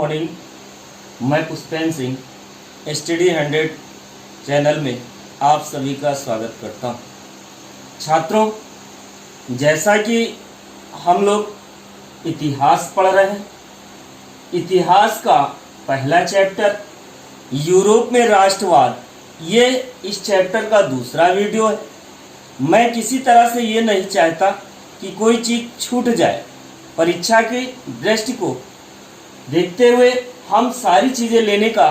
Morning. मैं Pushpendra Singh study 100 channel में आप सभी का स्वागत करता हूं। छात्रों, जैसा कि हम लोग इतिहास पढ़ रहे हैं, इतिहास का पहला चैप्टर यूरोप में राष्ट्रवाद, ये इस चैप्टर का दूसरा वीडियो है। मैं किसी तरह से ये नहीं चाहता कि कोई चीज़ छूट जाए। परीक्षा की दृष्टि को देखते हुए हम सारी चीज़ें लेने का,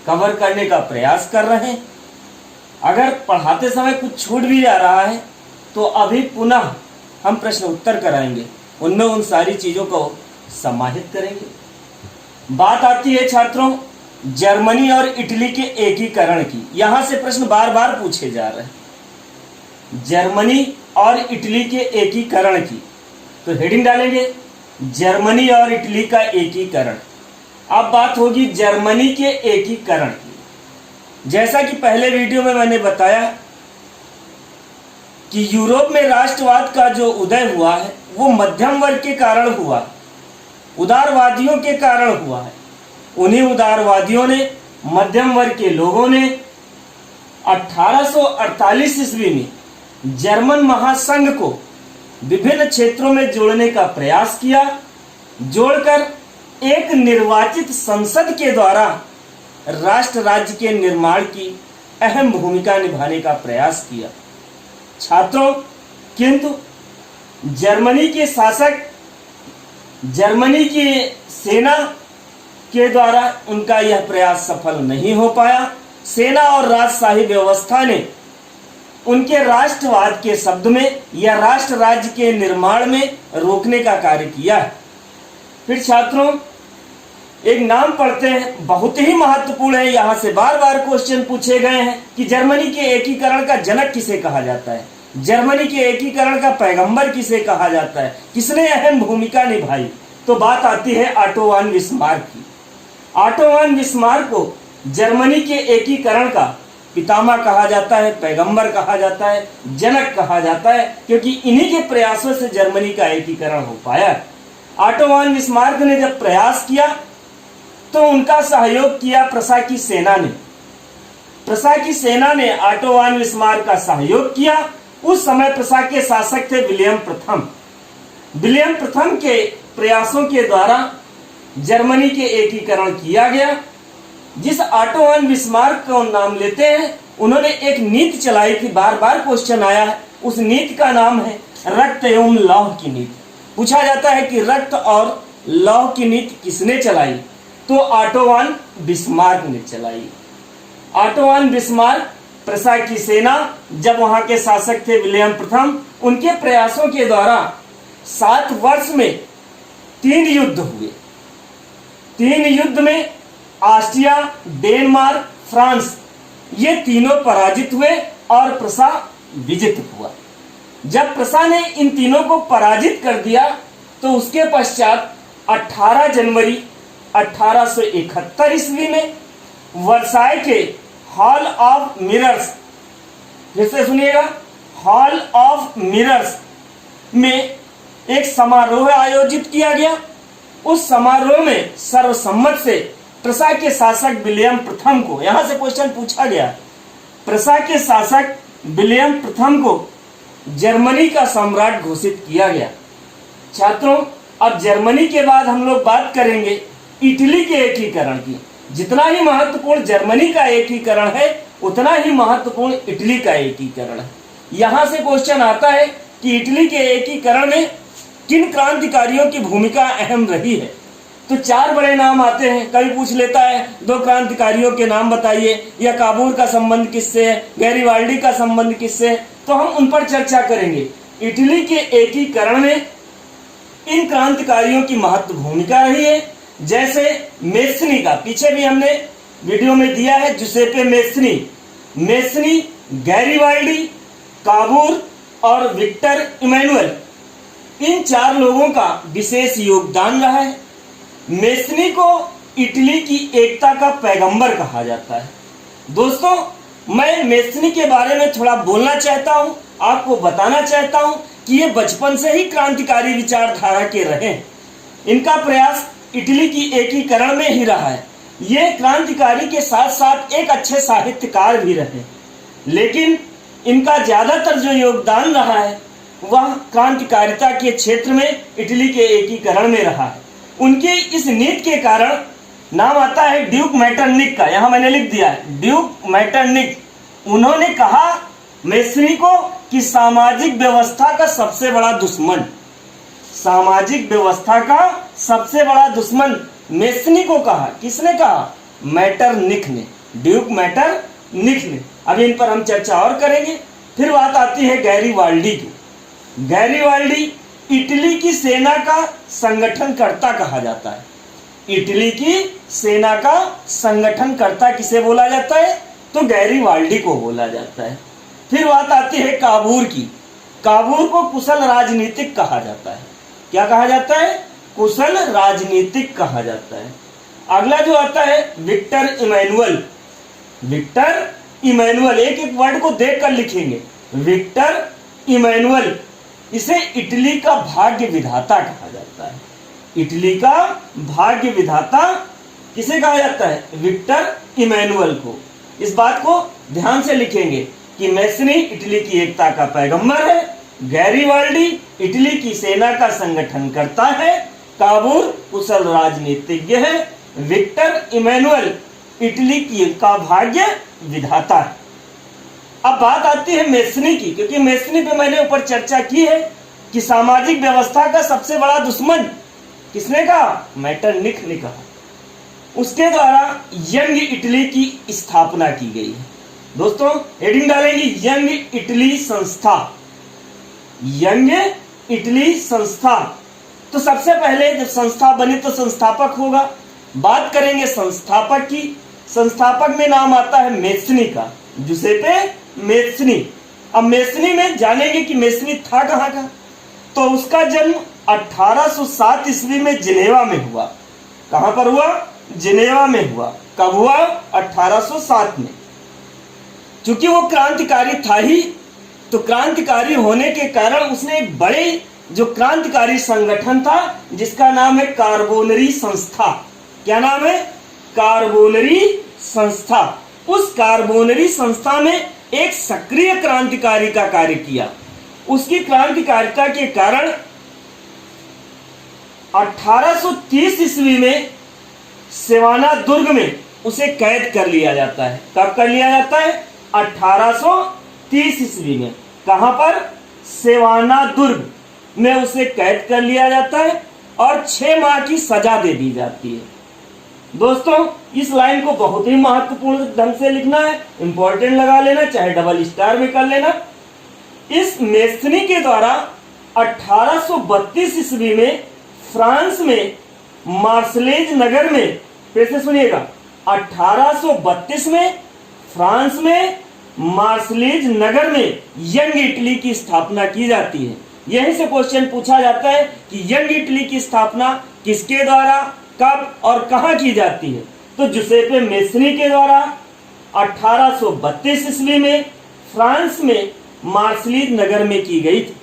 कवर करने का प्रयास कर रहे हैं। अगर पढ़ाते समय कुछ छूट भी जा रहा है तो अभी पुनः हम प्रश्न उत्तर कराएंगे, उनमें उन सारी चीज़ों को समाहित करेंगे। बात आती है छात्रों जर्मनी और इटली के एकीकरण की। यहाँ से प्रश्न बार बार पूछे जा रहे हैं, जर्मनी और इटली के एकीकरण की। तो हेडिंग डालेंगे जर्मनी और इटली का एकीकरण। अब बात होगी जर्मनी के एकीकरण की। जैसा कि पहले वीडियो में मैंने बताया कि यूरोप में राष्ट्रवाद का जो उदय हुआ है वो मध्यम वर्ग के कारण हुआ, उदारवादियों के कारण हुआ है। उन्हीं उदारवादियों ने, मध्यम वर्ग के लोगों ने 1848 ईस्वी में जर्मन महासंघ को विभिन्न क्षेत्रों में जोड़ने का प्रयास किया, जोड़कर एक निर्वाचित संसद के द्वारा राष्ट्र राज्य के निर्माण की अहम भूमिका निभाने का प्रयास किया। छात्रों, किंतु जर्मनी के शासक, जर्मनी की सेना के द्वारा उनका यह प्रयास सफल नहीं हो पाया। सेना और राजशाही व्यवस्था ने उनके राष्ट्रवाद के शब्द में या राष्ट्र राज्य के निर्माण में रोकने का कार्य किया है। फिर छात्रों एक नाम पढ़ते हैं, बहुत ही महत्वपूर्ण है। यहाँ से बार बार क्वेश्चन पूछे गए हैं कि जर्मनी के एकीकरण का जनक किसे कहा जाता है, जर्मनी के एकीकरण का पैगंबर किसे कहा जाता है, किसने अहम भूमिका निभाई। तो बात आती है ऑटो वन बिस्मार्क की। ऑटो वन बिस्मार्क को जर्मनी के एकीकरण का पितामह कहा जाता है, पैगंबर कहा जाता है, जनक कहा जाता है, क्योंकि इन्हीं के प्रयासों से जर्मनी का एकीकरण हो पाया। ऑटो वन बिस्मार्क ने जब प्रयास किया तो उनका सहयोग किया प्रशा की सेना ने। प्रशा की सेना ने ऑटो वन बिस्मार्क का सहयोग किया। उस समय प्रशा के शासक थे विलियम प्रथम। विलियम प्रथम के प्रयासों के द्वारा जर्मनी के एकीकरण किया गया। जिस ऑटो वन बिस्मार्क को नाम लेते हैं, उन्होंने एक नीति चलाई थी, बार बार क्वेश्चन आया है। उस नीति का नाम है रक्त एवं लौह की नीति। पूछा जाता है कि रक्त और लौह की नीति किसने चलाई, तो ऑटो वन बिस्मार्क ने चलाई। ऑटो वन बिस्मार्क, प्रशा की सेना, जब वहां के शासक थे विलियम प्रथम, उनके प्रयासों के द्वारा 7 वर्ष में 3 युद्ध हुए। 3 युद्ध में ऑस्ट्रिया, डेनमार्क, फ्रांस, ये तीनों पराजित हुए और प्रशा विजित हुआ। जब प्रशा ने इन तीनों को पराजित कर दिया तो उसके पश्चात 18 जनवरी 1871 ईस्वी में वर्साई के हॉल ऑफ मिरर्स, फिर से सुनिएगा, हॉल ऑफ मिरर्स में एक समारोह आयोजित किया गया। उस समारोह में सर्वसम्मत से प्रशा के शासक विलियम प्रथम को, यहां से क्वेश्चन पूछा गया, प्रशा के शासक विलियम प्रथम को जर्मनी का सम्राट घोषित किया गया। छात्रों, अब जर्मनी के बाद हम लोग बात करेंगे इटली के एकीकरण की। जितना ही महत्वपूर्ण जर्मनी का एकीकरण है, उतना ही महत्वपूर्ण इटली का एकीकरण है। यहां से क्वेश्चन आता है कि इटली के एकीकरण में किन क्रांतिकारियों की भूमिका अहम रही है। तो 4 बड़े नाम आते हैं। कभी पूछ लेता है 2 क्रांतिकारियों के नाम बताइए, या काबूल का संबंध किससे है, गैरिबाल्डी का संबंध किससे है, तो हम उन पर चर्चा करेंगे। इटली के एकीकरण में इन क्रांतिकारियों की महत्व भूमिका रही है। जैसे मेस्नी का, पीछे भी हमने वीडियो में दिया है, जुसेपे मेस्नी, गैरिबाल्डी, काबूल और विक्टर इमैनुअल, इन 4 लोगों का विशेष योगदान रहा है। मेस्नी को इटली की एकता का पैगंबर कहा जाता है। दोस्तों, मैं मेस्नी के बारे में थोड़ा बोलना चाहता हूं, आपको बताना चाहता हूं कि ये बचपन से ही क्रांतिकारी विचारधारा के रहे। इनका प्रयास इटली की एकीकरण में ही रहा है। ये क्रांतिकारी के साथ साथ एक अच्छे साहित्यकार भी रहे, लेकिन इनका ज्यादातर जो योगदान रहा है वह क्रांतिकारिता के क्षेत्र में इटली के एकीकरण में रहा है। उनके इस नीति के कारण नाम आता है ड्यूक मेटरनिक का, यहां मैंने लिख दिया है ड्यूक मेटरनिक। उन्होंने कहा मेस्नी को कि सामाजिक व्यवस्था का सबसे बड़ा दुश्मन, सामाजिक व्यवस्था का सबसे बड़ा दुश्मन मेस्नी को कहा। किसने कहा? मेटरनिक ने, ड्यूक मेटरनिक ने। अब इन पर हम चर्चा और करेंगे। फिर बात आती है गैरीबाल्डी की। गैरीबाल्डी इटली की सेना का संगठनकर्ता कहा जाता है। इटली की सेना का संगठनकर्ता किसे बोला जाता है? तो गैरीबाल्डी को बोला जाता है। फिर बात आती है काबूर की। काबूर को कुशल राजनीतिक कहा जाता है। क्या कहा जाता है? कुशल राजनीतिक कहा जाता है। अगला जो आता है विक्टर इमैनुअल। विक्टर इमैनुअल, एक एक वर्ड को देखकर लिखेंगे। विक्टर इमैनुअल, इसे इटली का भाग्य विधाता कहा जाता है। इटली का भाग्य विधाता किसे कहा जाता है? विक्टर इमैनुअल को। इस बात को ध्यान से लिखेंगे कि मेस्नी इटली की एकता का पैगंबर है, गैरीबाल्डी इटली की सेना का संगठन करता है, काबूर कुशल राजनीतिज्ञ है, विक्टर इमैनुअल इटली की का भाग्य विधाता है। अब बात आती है मेस्नी की, क्योंकि मेस्नी पे मैंने ऊपर चर्चा की है कि सामाजिक व्यवस्था का सबसे बड़ा दुश्मन किसने कहा? मेटरनिक ने कहा। उसके द्वारा यंग इटली की स्थापना की गई है। दोस्तों हेडिंग डालेंगे यंग इटली संस्था। यंग इटली संस्था, तो सबसे पहले जब संस्था बनी तो संस्थापक होगा। बात करेंगे संस्थापक की। संस्थापक में नाम आता है मेस्नी का, जुसेपे मेस्नी। अब मेस्नी में जानेंगे कि मेस्नी था कहां का। तो उसका जन्म 1807 ईस्वी में जिनेवा में हुआ। कहां पर हुआ? जिनेवा में हुआ। कब हुआ? 1807 में। चूंकि वो क्रांतिकारी था ही, तो क्रांतिकारी होने के कारण उसने एक बड़े जो क्रांतिकारी संगठन था जिसका नाम है कार्बोनरी संस्था। क्या नाम है? कार्बोनरी संस्था। उस कार्बोनरी संस्था में एक सक्रिय क्रांतिकारी का कार्य किया। उसकी क्रांतिकारिता के कारण 1830 ईस्वी में सेवाना दुर्ग में उसे कैद कर लिया जाता है। कब कर लिया जाता है? 1830 ईस्वी में। कहां पर? सेवाना दुर्ग में उसे कैद कर लिया जाता है और 6 माह की सजा दे दी जाती है। दोस्तों इस लाइन को बहुत ही महत्वपूर्ण ढंग से लिखना है, इंपॉर्टेंट लगा लेना, चाहे डबल स्टार में कर लेना। इस मेस्नी के द्वारा 1832 ईस्वी में फ्रांस में मार्सलेज नगर में, फिर से सुनिएगा, 1832 में फ्रांस में मार्सलेज नगर में यंग इटली की स्थापना की जाती है। यहीं से क्वेश्चन पूछा जाता है कि यंग इटली की स्थापना किसके द्वारा, कब और कहां की जाती है? तो जुसेपे मेस्नी के द्वारा 1832 ईस्वी में फ्रांस में मार्सलीज नगर में की गई थी।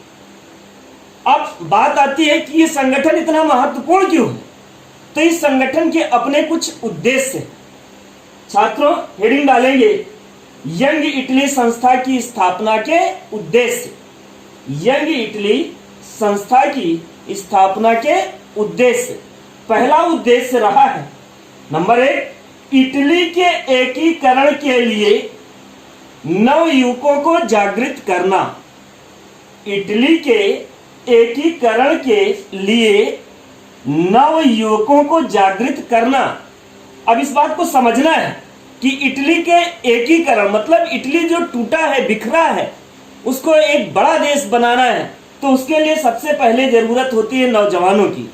अब बात आती है कि ये संगठन इतना महत्वपूर्ण क्यों है? तो इस संगठन के अपने कुछ उद्देश्य हैं। छात्रों हेडिंग डालेंगे यंग इटली संस्था की स्थापना के उद्देश्य। यंग इटली संस्था की स्थापना के उद्देश्य। पहला उद्देश्य रहा है नंबर 1, इटली के एकीकरण के लिए नवयुवकों को जागृत करना। इटली के एकीकरण के लिए नवयुवकों को जागृत करना। अब इस बात को समझना है कि इटली के एकीकरण मतलब इटली जो टूटा है, बिखरा है, उसको एक बड़ा देश बनाना है। तो उसके लिए सबसे पहले जरूरत होती है नौजवानों की,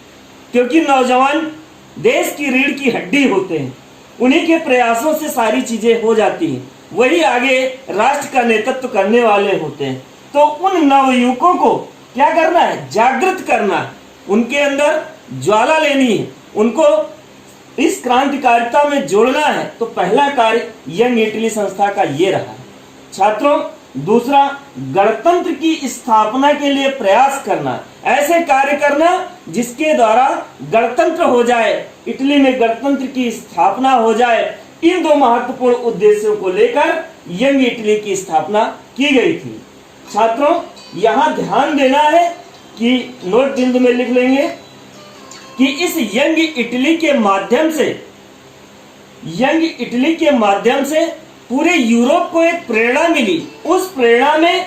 क्योंकि नौजवान देश की रीढ़ की हड्डी होते हैं। उन्हीं के प्रयासों से सारी चीजें हो जाती हैं, वही आगे राष्ट्र का नेतृत्व करने वाले होते हैं। तो उन नवयुवकों को क्या करना है? जागृत करना है, उनके अंदर ज्वाला लेनी है, उनको इस क्रांतिकारिता में जोड़ना है। तो पहला कार्य यंग इटली संस्था का ये रहा है। छात्रों दूसरा, गणतंत्र की स्थापना के लिए प्रयास करना। ऐसे कार्य करना जिसके द्वारा गणतंत्र हो जाए, इटली में गणतंत्र की स्थापना हो जाए। इन दो महत्वपूर्ण उद्देश्यों को लेकर यंग इटली की स्थापना की गई थी। छात्रों, यहां ध्यान देना है कि नोट बिंदु में लिख लेंगे कि इस यंग इटली के माध्यम से पूरे यूरोप को एक प्रेरणा मिली। उस प्रेरणा में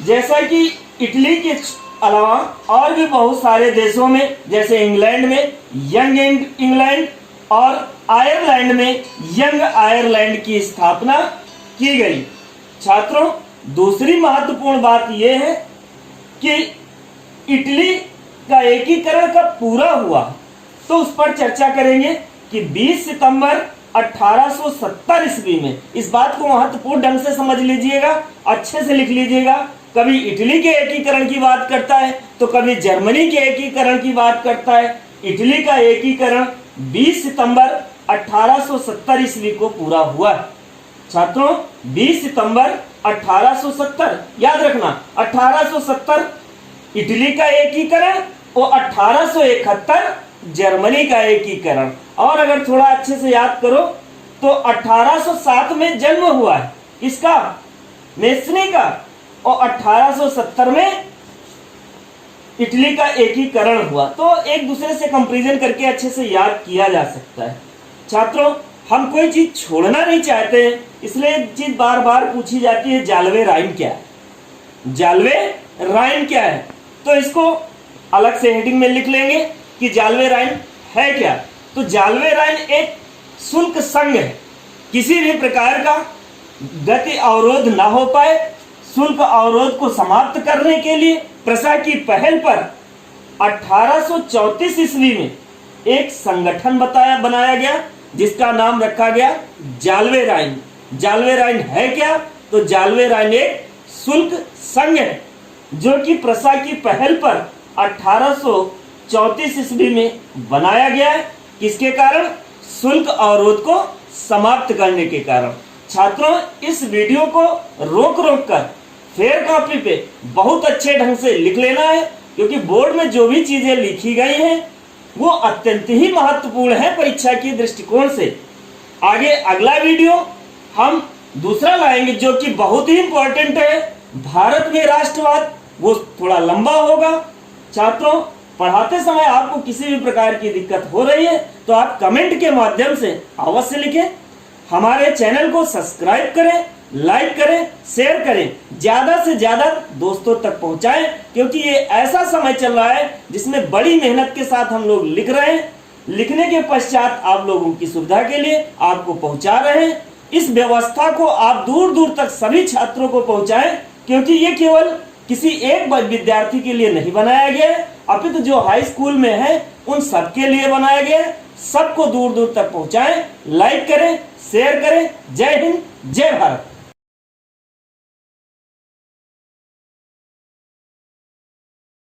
जैसा कि इटली के अलावा और भी बहुत सारे देशों में, जैसे इंग्लैंड में यंग इंग्लैंड और आयरलैंड में यंग आयरलैंड की स्थापना की गई। छात्रों, दूसरी महत्वपूर्ण बात यह है कि इटली का एकीकरण कब पूरा हुआ, तो उस पर चर्चा करेंगे कि 20 सितंबर 1870 ईस्वी में। इस बात को महत्वपूर्ण ढंग से समझ लीजिएगा, अच्छे से लिख लीजिएगा। कभी इटली के एकीकरण की बात करता है तो कभी जर्मनी के एकीकरण की बात करता है। इटली का एकीकरण 20 सितंबर 1870 ईस्वी को पूरा हुआ। छात्रों, 20 सितंबर 1870 याद रखना। 1870 इटली का एकीकरण और 1871 जर्मनी का एकीकरण। और अगर थोड़ा अच्छे से याद करो तो 1807 में जन्म हुआ है इसका, मेस्नी का, और 1870 में इटली का एकीकरण हुआ। तो एक दूसरे से कंपैरिजन करके अच्छे से याद किया जा सकता है। छात्रों, हम कोई चीज छोड़ना नहीं चाहते हैं, इसलिए एक चीज बार बार पूछी जाती है, जाल्वे राइन क्या है? जाल्वे राइन क्या है? तो इसको अलग से हेडिंग में लिख लेंगे कि जाल्वे राइन है क्या। तो जाल्वे राइन एक शुल्क संघ है। किसी भी प्रकार का गति अवरोध ना हो पाए, शुल्क अवरोध को समाप्त करने के लिए प्रशा की पहल पर 1834 ईस्वी में एक संगठन बनाया गया जिसका नाम रखा गया जाल्वे राइन। जाल्वे राइन है क्या? तो जाल्वे राइन एक शुल्क संघ है जो कि प्रशा की पहल पर 1834 ईस्वी में बनाया गया है। किसके कारण? शुल्क अवरोध को समाप्त करने के कारण। छात्रों, इस वीडियो को रोक कर फेयर कॉपी पे बहुत अच्छे ढंग से लिख लेना है, क्योंकि बोर्ड में जो भी चीजें लिखी गई हैं वो अत्यंत ही महत्वपूर्ण है परीक्षा की दृष्टिकोण से। आगे अगला वीडियो हम दूसरा लाएंगे जो कि बहुत ही इंपॉर्टेंट है, भारत में राष्ट्रवाद। वो थोड़ा लंबा होगा। छात्रों, पढ़ाते समय आपको किसी भी प्रकार की दिक्कत हो रही है तो आप कमेंट के माध्यम से अवश्य लिखें। हमारे चैनल को सब्सक्राइब करें, लाइक करें, शेयर करें, ज्यादा से ज्यादा दोस्तों तक पहुंचाएं, क्योंकि ये ऐसा समय चल रहा है जिसमें बड़ी मेहनत के साथ हम लोग लिख रहे हैं। लिखने के पश्चात आप लोगों की सुविधा के लिए आपको पहुंचा रहे हैं। इस व्यवस्था को आप दूर दूर तक सभी छात्रों को पहुंचाएं, क्योंकि ये केवल किसी एक विद्यार्थी के लिए नहीं बनाया गया है, अपितु जो हाई स्कूल में है उन सबके लिए बनाया गया है। सबको दूर दूर तक पहुंचाएं, लाइक करें, शेयर करें। जय हिंद, जय भारत।